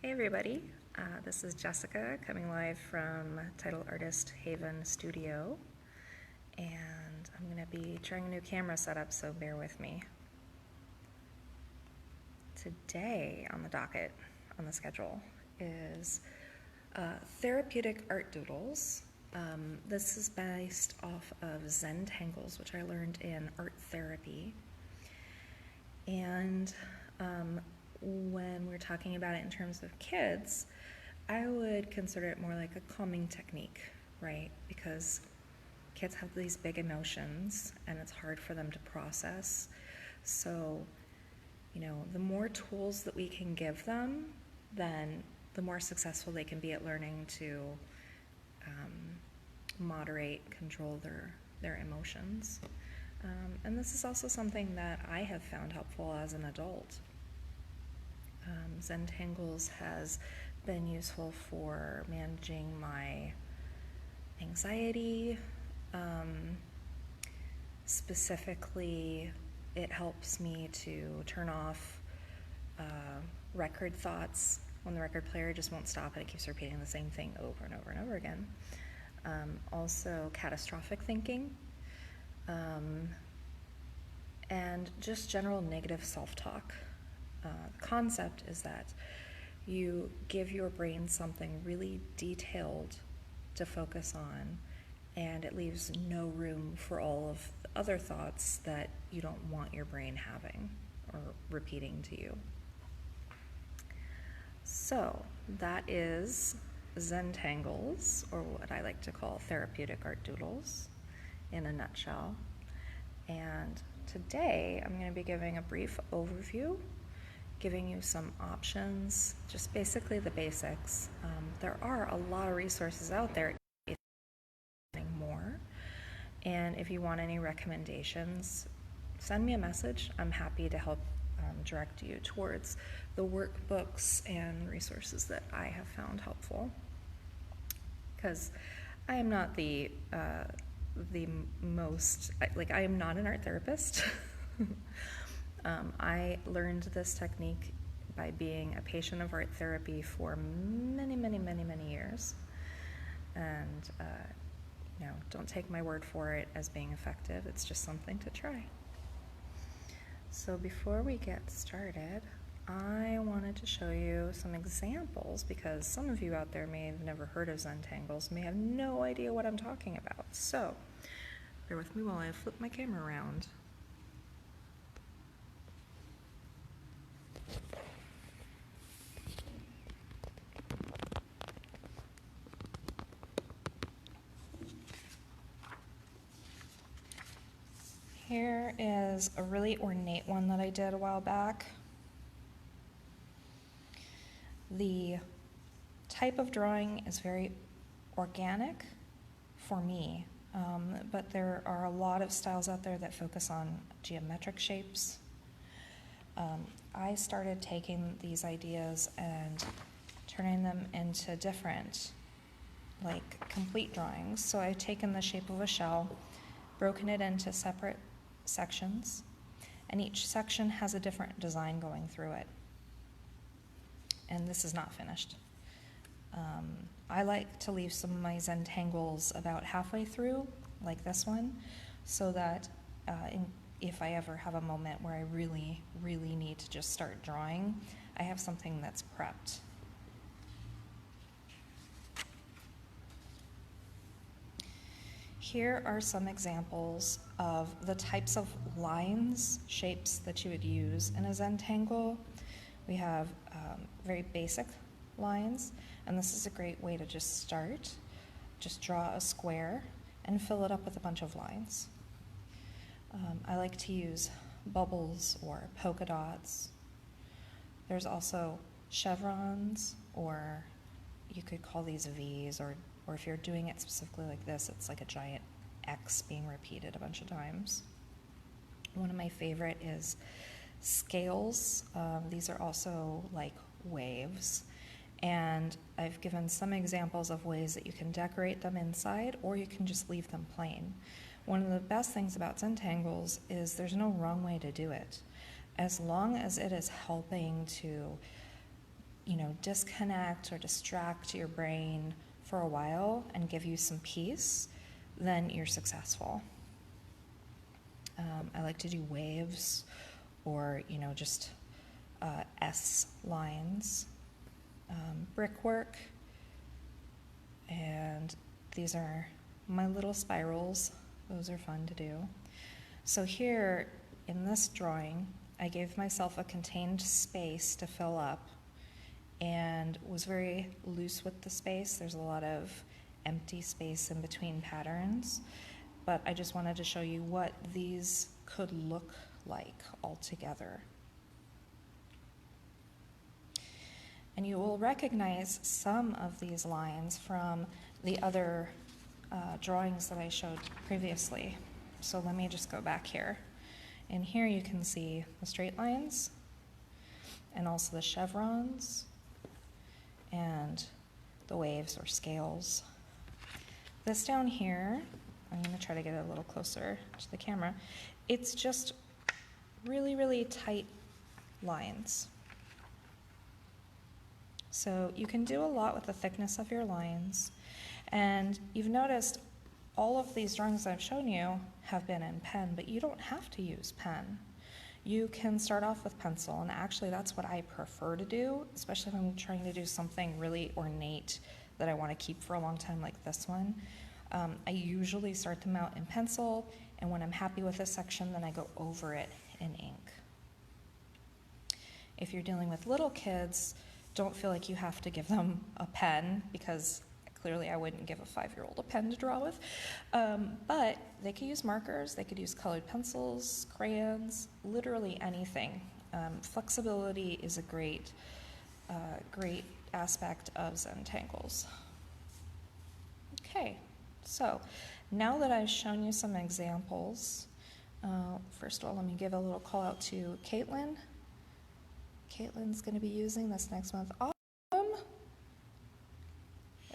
Hey everybody, this is Jessica coming live from Tidal Artist Haven Studio, and I'm going to be trying a new camera setup, so bear with me. Today on the docket, on the schedule, is therapeutic art doodles. This is based off of Zentangles, which I learned in art therapy, and when we're talking about it in terms of kids, I would consider it more like a calming technique, right? Because kids have these big emotions and it's hard for them to process. So, the more tools that we can give them, then the more successful they can be at learning to moderate, control their emotions. And this is also something that I have found helpful as an adult. Zentangles has been useful for managing my anxiety. Specifically, it helps me to turn off record thoughts when the record player just won't stop and it keeps repeating the same thing over and over and over again. Also, catastrophic thinking. And just general negative self-talk. The concept is that you give your brain something really detailed to focus on, and it leaves no room for all of the other thoughts that you don't want your brain having or repeating to you. So that is Zentangles, or what I like to call therapeutic art doodles, in a nutshell. And today I'm going to be giving a brief overview, giving you some options, just basically the basics. There are a lot of resources out there more, and if you want any recommendations, send me a message. I'm happy to help direct you towards the workbooks and resources that I have found helpful, because I am not the most, I am not an art therapist. I learned this technique by being a patient of art therapy for many, many, many, many years. And, don't take my word for it as being effective. It's just something to try. So before we get started, I wanted to show you some examples, because some of you out there may have never heard of Zentangles, may have no idea what I'm talking about. So bear with me while I flip my camera around. Here is a really ornate one that I did a while back. The type of drawing is very organic for me, but there are a lot of styles out there that focus on geometric shapes. I started taking these ideas and turning them into different, complete drawings. So I've taken the shape of a shell, broken it into separate sections, and each section has a different design going through it. And this is not finished. I like to leave some of my Zentangles about halfway through, like this one, so that if I ever have a moment where I really, really need to just start drawing, I have something that's prepped. Here are some examples of the types of lines, shapes that you would use in a Zentangle. We have very basic lines, and this is a great way to just start. Just draw a square and fill it up with a bunch of lines. I like to use bubbles or polka dots. There's also chevrons, or you could call these V's, or if you're doing it specifically like this, it's like a giant X being repeated a bunch of times. One of my favorite is scales. These are also like waves, and I've given some examples of ways that you can decorate them inside, or you can just leave them plain. One of the best things about Zentangles is there's no wrong way to do it. As long as it is helping to disconnect or distract your brain for a while and give you some peace, then you're successful. I like to do waves or, just S lines, brickwork, and these are my little spirals. Those are fun to do. So here in this drawing, I gave myself a contained space to fill up and was very loose with the space. There's a lot of empty space in between patterns, but I just wanted to show you what these could look like all together. And you will recognize some of these lines from the other drawings that I showed previously. So let me just go back here. And here you can see the straight lines and also the chevrons and the waves or scales. This down here, I'm going to try to get it a little closer to the camera. It's just really, really tight lines. So you can do a lot with the thickness of your lines. And you've noticed all of these drawings I've shown you have been in pen, but you don't have to use pen. You can start off with pencil, and actually that's what I prefer to do, especially if I'm trying to do something really ornate that I want to keep for a long time like this one. I usually start them out in pencil, and when I'm happy with a section, then I go over it in ink. If you're dealing with little kids, don't feel like you have to give them a pen, because clearly I wouldn't give a 5-year-old a pen to draw with. But they could use markers, they could use colored pencils, crayons, literally anything. Flexibility is a great aspect of Zentangles. Okay, so now that I've shown you some examples, first of all, let me give a little call out to Caitlin. Caitlin's going to be using this next month. Awesome!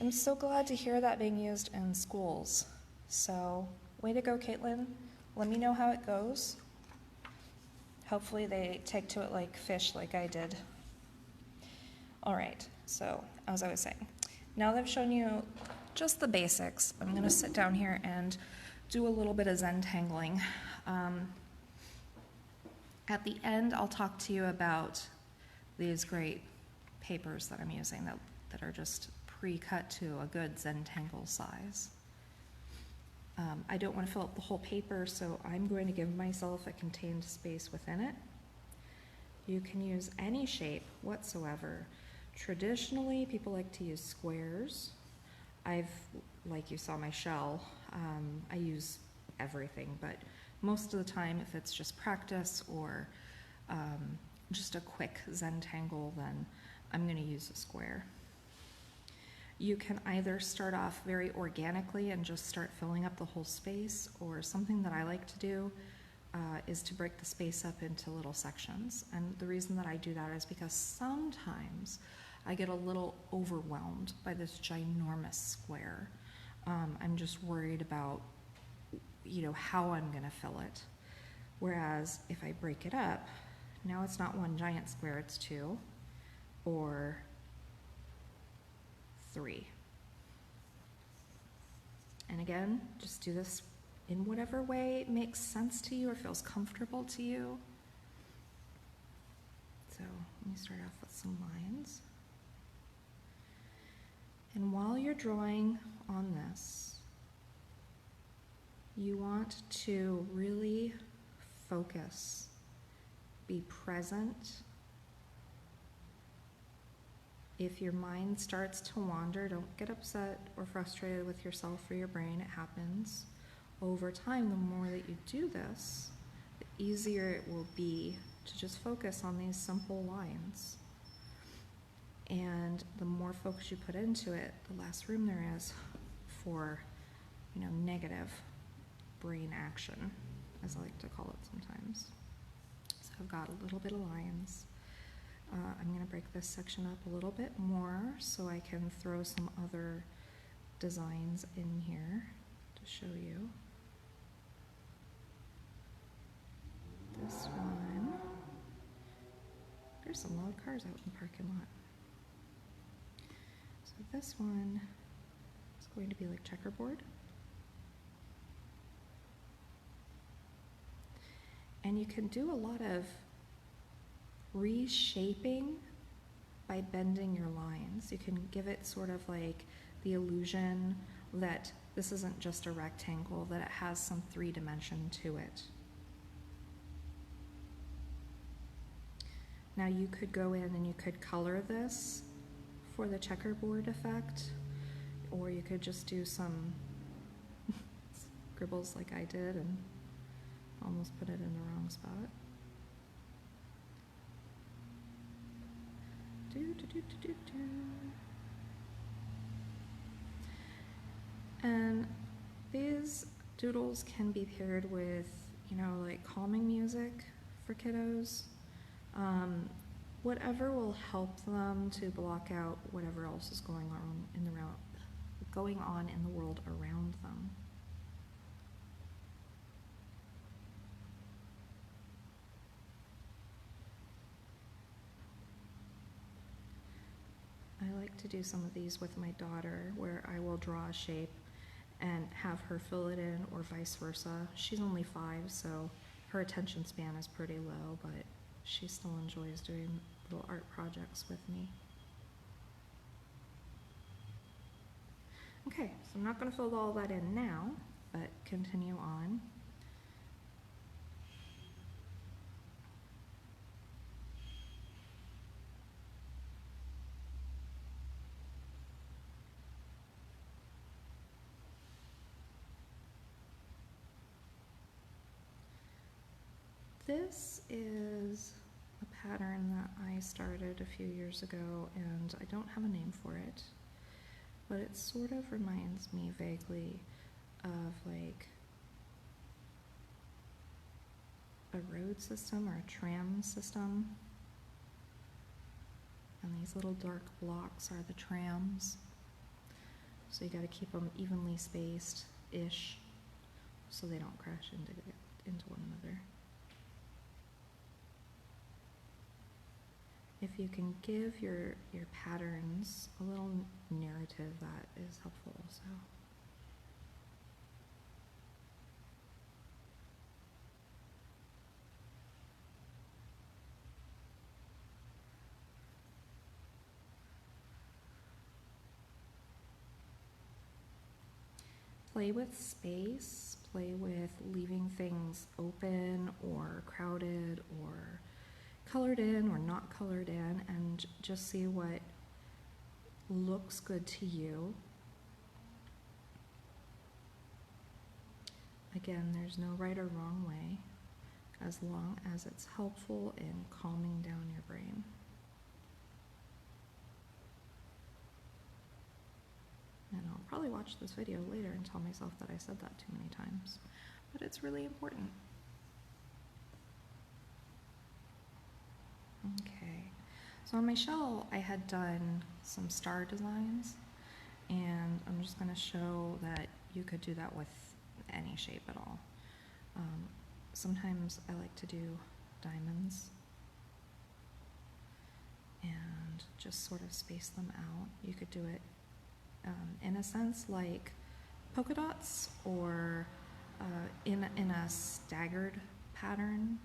I'm so glad to hear that being used in schools. So, way to go, Caitlin. Let me know how it goes. Hopefully they take to it like fish, like I did. All right, so as I was saying, now that I've shown you just the basics, I'm going to sit down here and do a little bit of Zentangling. At the end, I'll talk to you about these great papers that I'm using that are just pre-cut to a good Zentangle size. I don't want to fill up the whole paper, so I'm going to give myself a contained space within it. You can use any shape whatsoever. Traditionally, people like to use squares. Like you saw my shell, I use everything, but most of the time, if it's just practice or just a quick Zentangle, then I'm going to use a square. You can either start off very organically and just start filling up the whole space, or something that I like to do is to break the space up into little sections. And the reason that I do that is because sometimes I get a little overwhelmed by this ginormous square. I'm just worried about, how I'm going to fill it. Whereas if I break it up, now it's not one giant square, it's 2 or 3. And again, just do this in whatever way makes sense to you or feels comfortable to you. So let me start off with some lines. And while you're drawing on this, you want to really focus, be present. If your mind starts to wander, don't get upset or frustrated with yourself or your brain. It happens. Over time, the more that you do this, the easier it will be to just focus on these simple lines. And the more focus you put into it, the less room there is for, negative brain action, as I like to call it sometimes. So I've got a little bit of lines. I'm going to break this section up a little bit more so I can throw some other designs in here to show you. This one, there's some loud cars out in the parking lot. So this one is going to be like checkerboard. And you can do a lot of reshaping by bending your lines. You can give it sort of like the illusion that this isn't just a rectangle, that it has some 3-dimension to it. Now you could go in and you could color this for the checkerboard effect, or you could just do some scribbles like I did and almost put it in the wrong spot. And these doodles can be paired with, you know, like calming music for kiddos. Whatever will help them to block out whatever else is going on in the world around them. I like to do some of these with my daughter, where I will draw a shape and have her fill it in, or vice versa. She's only 5, so her attention span is pretty low, but she still enjoys doing little art projects with me. Okay, so I'm not going to fill all that in now, but continue on. This is a pattern that I started a few years ago, and I don't have a name for it, but it sort of reminds me vaguely of like a road system or a tram system. And these little dark blocks are the trams. So you got to keep them evenly spaced-ish so they don't crash into one another. If you can give your patterns a little narrative, that is helpful also. Play with space, play with leaving things open or crowded or colored in or not colored in, and just see what looks good to you. Again, there's no right or wrong way, as long as it's helpful in calming down your brain. And I'll probably watch this video later and tell myself that I said that too many times, but it's really important. Okay, so on my shell I had done some star designs, and I'm just going to show that you could do that with any shape at all. Sometimes I like to do diamonds and just sort of space them out. You could do it in a sense like polka dots, or in a staggered pattern,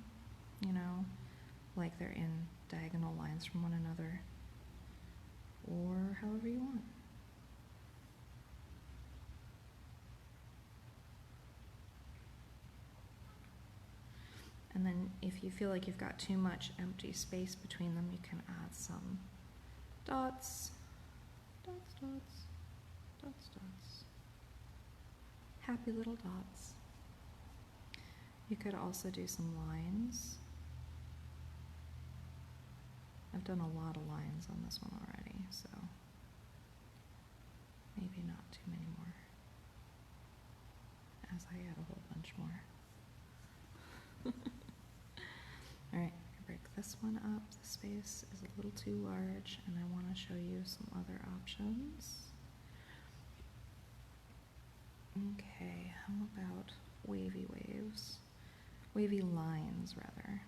you know, like they're in diagonal lines from one another, or however you want. And then if you feel like you've got too much empty space between them, you can add some dots, dots, dots, dots, dots, happy little dots. You could also do some lines. I've done a lot of lines on this one already, so maybe not too many more, as I add a whole bunch more. Alright, break this one up. The space is a little too large, and I want to show you some other options. Okay, how about wavy waves? Wavy lines, rather.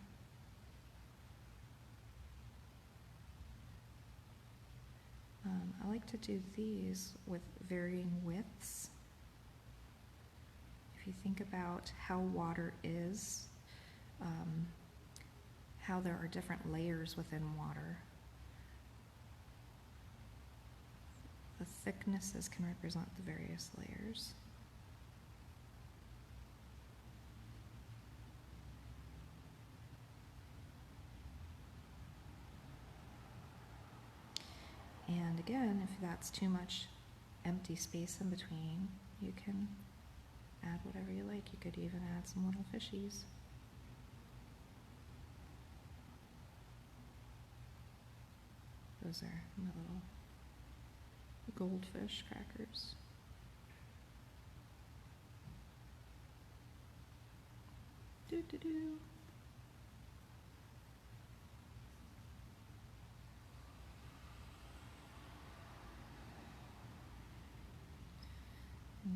I like like to do these with varying widths. If you think about how water is, how there are different layers within water, the thicknesses can represent the various layers. And again, if that's too much empty space in between, you can add whatever you like. You could even add some little fishies. Those are my little goldfish crackers. Doo-doo-doo.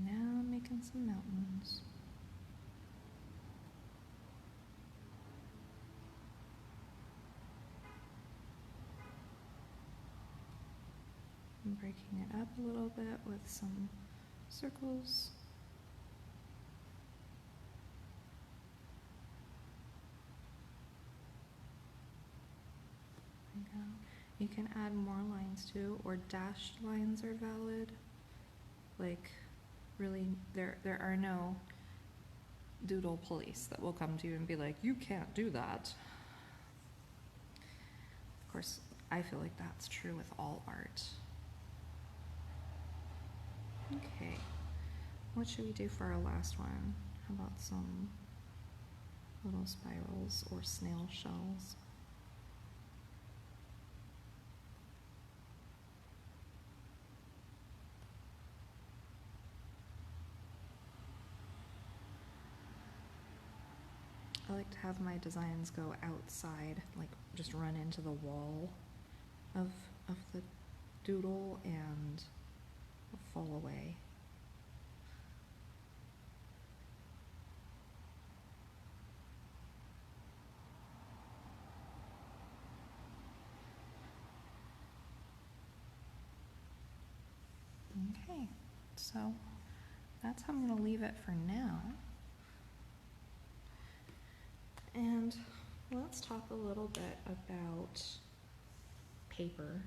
Now I'm making some mountains. I'm breaking it up a little bit with some circles. There you go. You can add more lines too, or dashed lines are valid. Like, really, there are no doodle police that will come to you and be like, you can't do that. Of course, I feel like that's true with all art. Okay, what should we do for our last one? How about some little spirals or snail shells? I like to have my designs go outside, like just run into the wall of the doodle and fall away. Okay, so that's how I'm going to leave it for now. And let's talk a little bit about paper.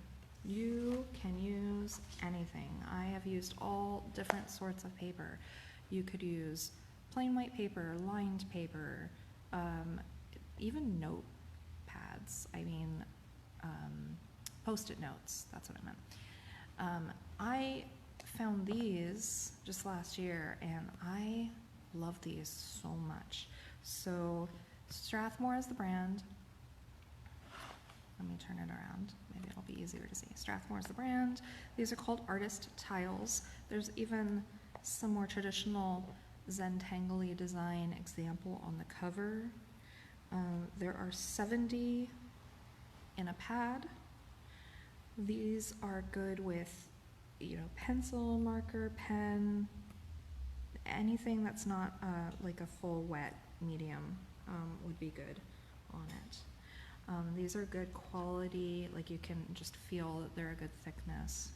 You can use anything. I have used all different sorts of paper. You could use plain white paper, lined paper, even notepads. I mean, Post-it notes, that's what I meant. I found these just last year and I love these so much. So Strathmore is the brand. Let me turn it around. Maybe it'll be easier to see. Strathmore is the brand. These are called artist tiles. There's even some more traditional Zentangle-y design example on the cover. There are 70 in a pad. These are good with, pencil, marker, pen, anything that's not like a full wet medium would be good on it. These are good quality, like you can just feel that they're a good thickness.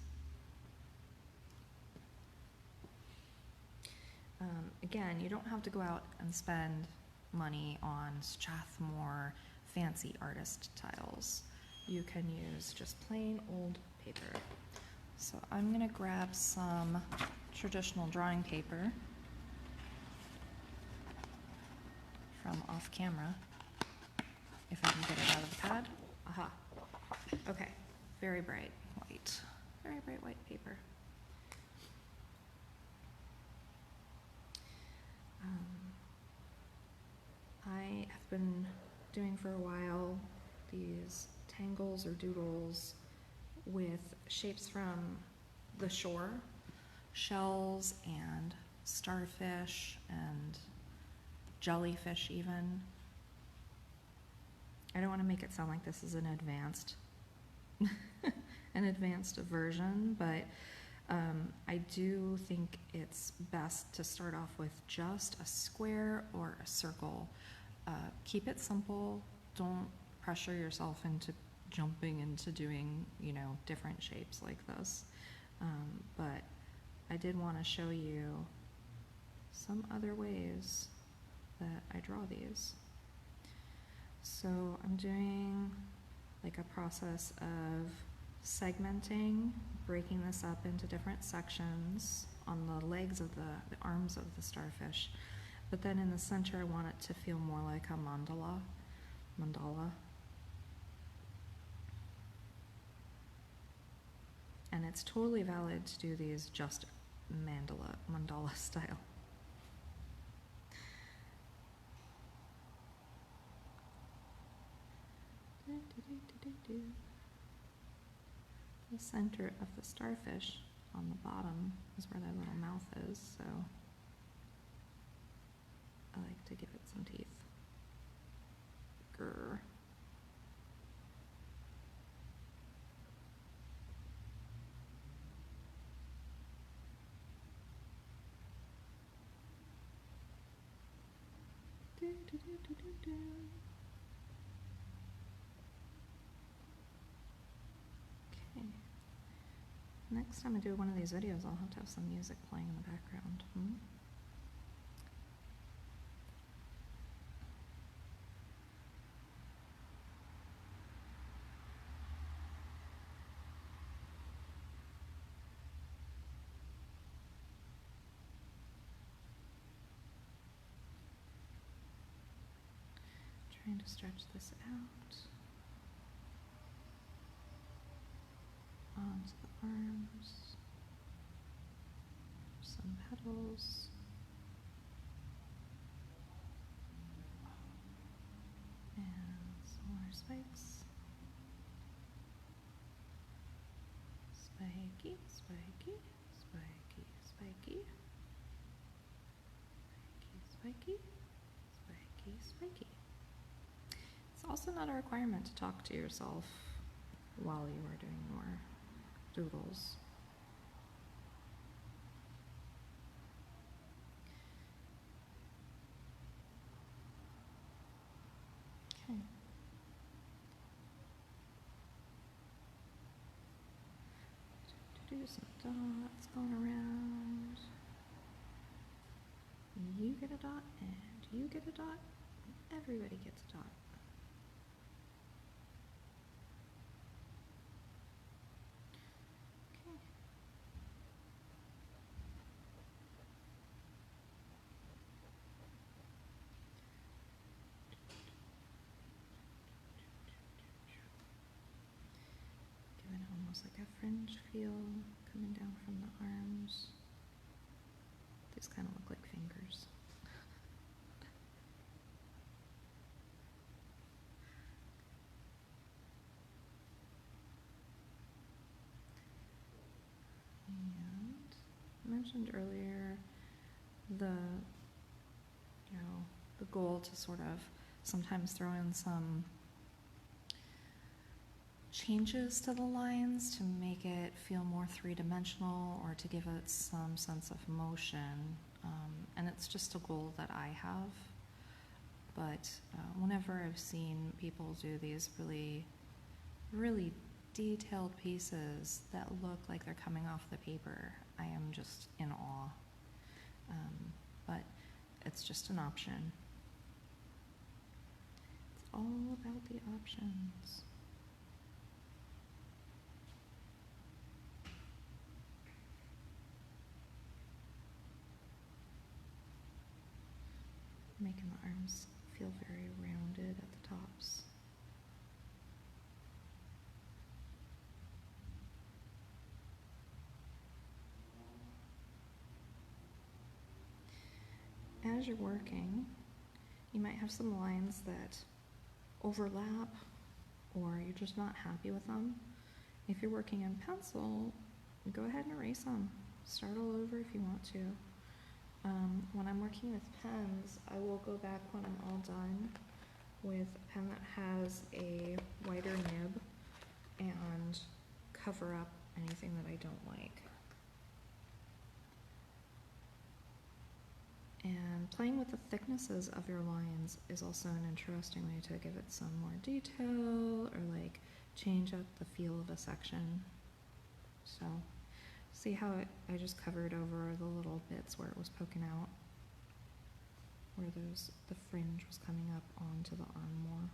Again, you don't have to go out and spend money on Strathmore fancy artist tiles. You can use just plain old paper. So I'm gonna grab some traditional drawing paper from off camera, if I can get it out of the pad. Aha. Okay, very bright white paper. I have been doing for a while these tangles or doodles with shapes from the shore, shells and starfish and jellyfish even. I don't want to make it sound like this is an advanced version, but I do think it's best to start off with just a square or a circle. Keep it simple. Don't pressure yourself into jumping into doing, you know, different shapes like this. But I did want to show you some other ways that I draw these. So I'm doing like a process of segmenting, breaking this up into different sections on the legs of the arms of the starfish. But then in the center, I want it to feel more like a mandala. And it's totally valid to do these just mandala style. The center of the starfish on the bottom is where their little mouth is, so I like to give it some teeth. Grr. Okay. Next time I do one of these videos, I'll have to have some music playing in the background. Trying to stretch this out onto the arms, some petals, and some more spikes. Spiky, spiky, spiky, spiky, spiky, spiky, spiky, spiky. It's also not a requirement to talk to yourself while you are doing your doodles. Okay. Do some dots going around. You get a dot, and you get a dot, and everybody gets a dot. Almost like a fringe feel coming down from the arms. These kind of look like fingers. And I mentioned earlier the goal to sort of sometimes throw in some changes to the lines to make it feel more three-dimensional or to give it some sense of motion. And it's just a goal that I have. But whenever I've seen people do these really, really detailed pieces that look like they're coming off the paper, I am just in awe. But it's just an option. It's all about the options. Making the arms feel very rounded at the tops. As you're working, you might have some lines that overlap or you're just not happy with them. If you're working in pencil, go ahead and erase them. Start all over if you want to. When I'm working with pens, I will go back when I'm all done with a pen that has a wider nib and cover up anything that I don't like. And playing with the thicknesses of your lines is also an interesting way to give it some more detail, or like change up the feel of a section. So see how I just covered over the little bits where it was poking out, where the fringe was coming up onto the arm more.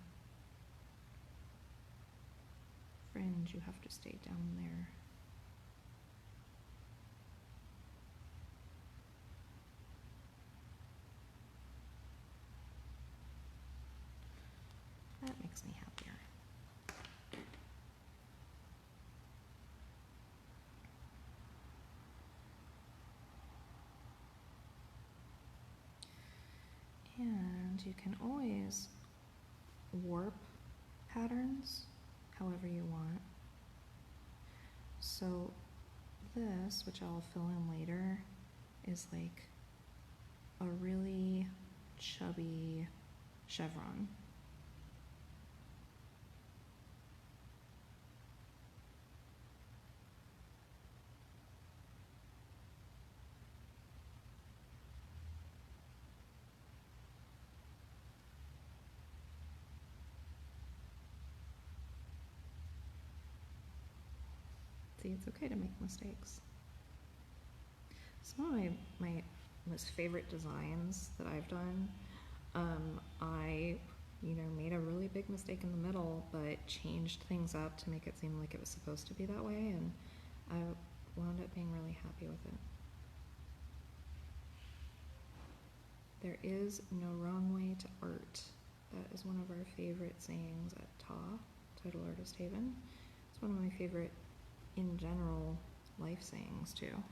Fringe, you have to stay down there. That makes me happier. And you can always warp patterns however you want. So this, which I'll fill in later, is like a really chubby chevron. See, it's okay to make mistakes. Some of my most favorite designs that I've done, I made a really big mistake in the middle, but changed things up to make it seem like it was supposed to be that way, and I wound up being really happy with it. There is no wrong way to art. That is one of our favorite sayings at Tidal Artist Haven. It's one of my favorite, in general, life sayings too.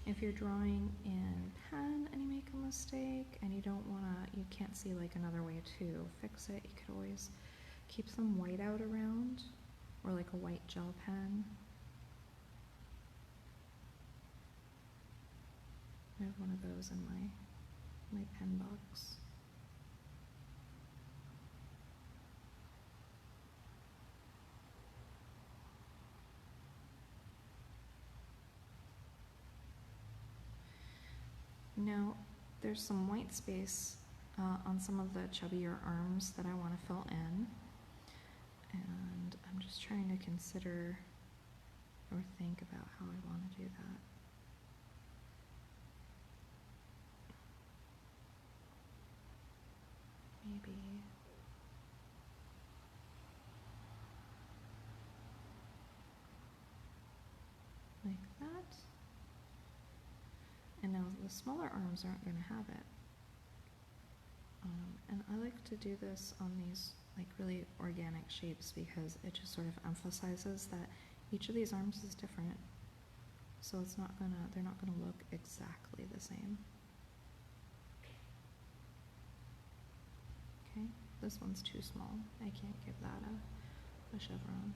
If you're drawing in pen and you make a mistake and you can't see like another way to fix it, you could always keep some white out around, or like a white gel pen. I have one of those in my pen box. Now, there's some white space on some of the chubbier arms that I want to fill in, and I'm just trying to consider or think about how I want to do that. Maybe like that. And now the smaller arms aren't going to have it. And I like to do this on these like really organic shapes because it just sort of emphasizes that each of these arms is different. So they're not gonna look exactly the same. Okay, this one's too small. I can't give that a chevron.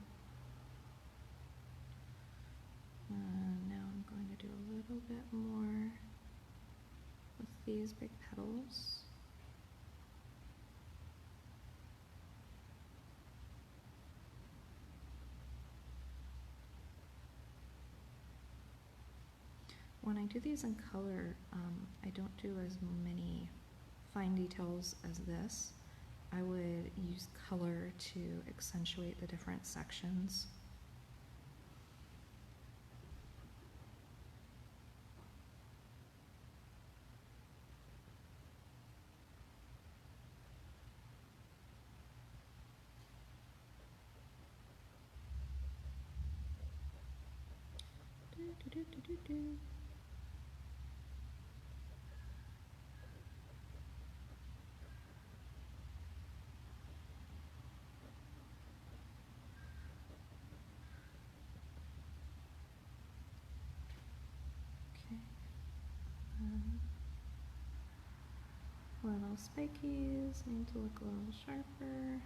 Now I'm going to do a little bit more with these big petals. When I do these in color, I don't do as many fine details as this. I would use color to accentuate the different sections. Little spikies need to look a little sharper.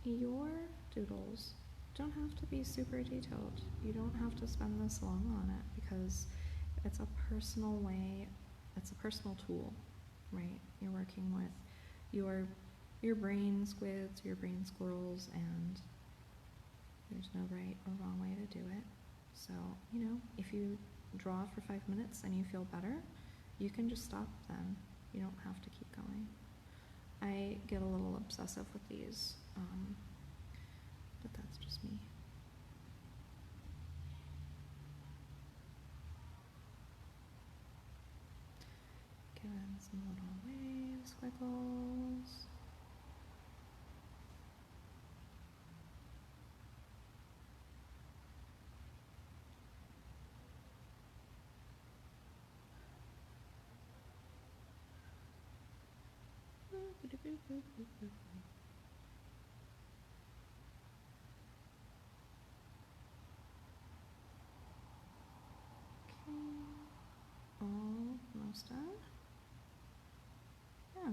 Your doodles don't have to be super detailed. You don't have to spend this long on it because it's a personal way it's a personal tool, right? You're working with your brain squids, your brain squirrels, and there's no right or wrong way to do it. So, you know, if you draw for 5 minutes and you feel better, you can just stop then. You don't have to keep going. I get a little obsessive with these, but that's just me. Give in some little wave squiggles. Almost done. Yeah.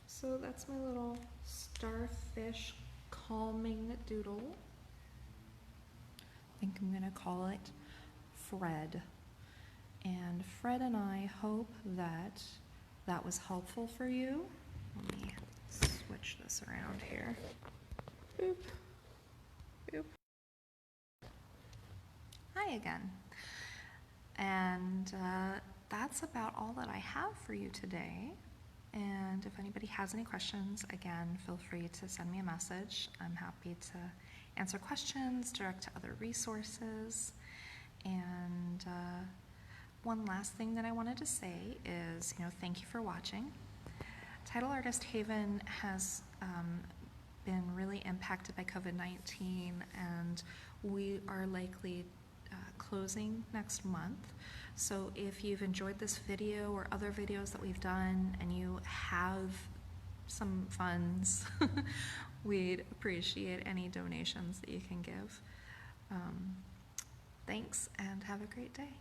So that's my little starfish calming doodle. I think I'm gonna call it Fred. And Fred and I hope that that was helpful for you. Let me switch this around here. Boop. Boop. Hi again. And that's about all that I have for you today. And if anybody has any questions, again, feel free to send me a message. I'm happy to answer questions, direct to other resources. And one last thing that I wanted to say is, you know, thank you for watching. Tidal Artist Haven has been really impacted by COVID-19, and we are likely closing next month. So if you've enjoyed this video or other videos that we've done and you have some funds, we'd appreciate any donations that you can give. Thanks, and have a great day.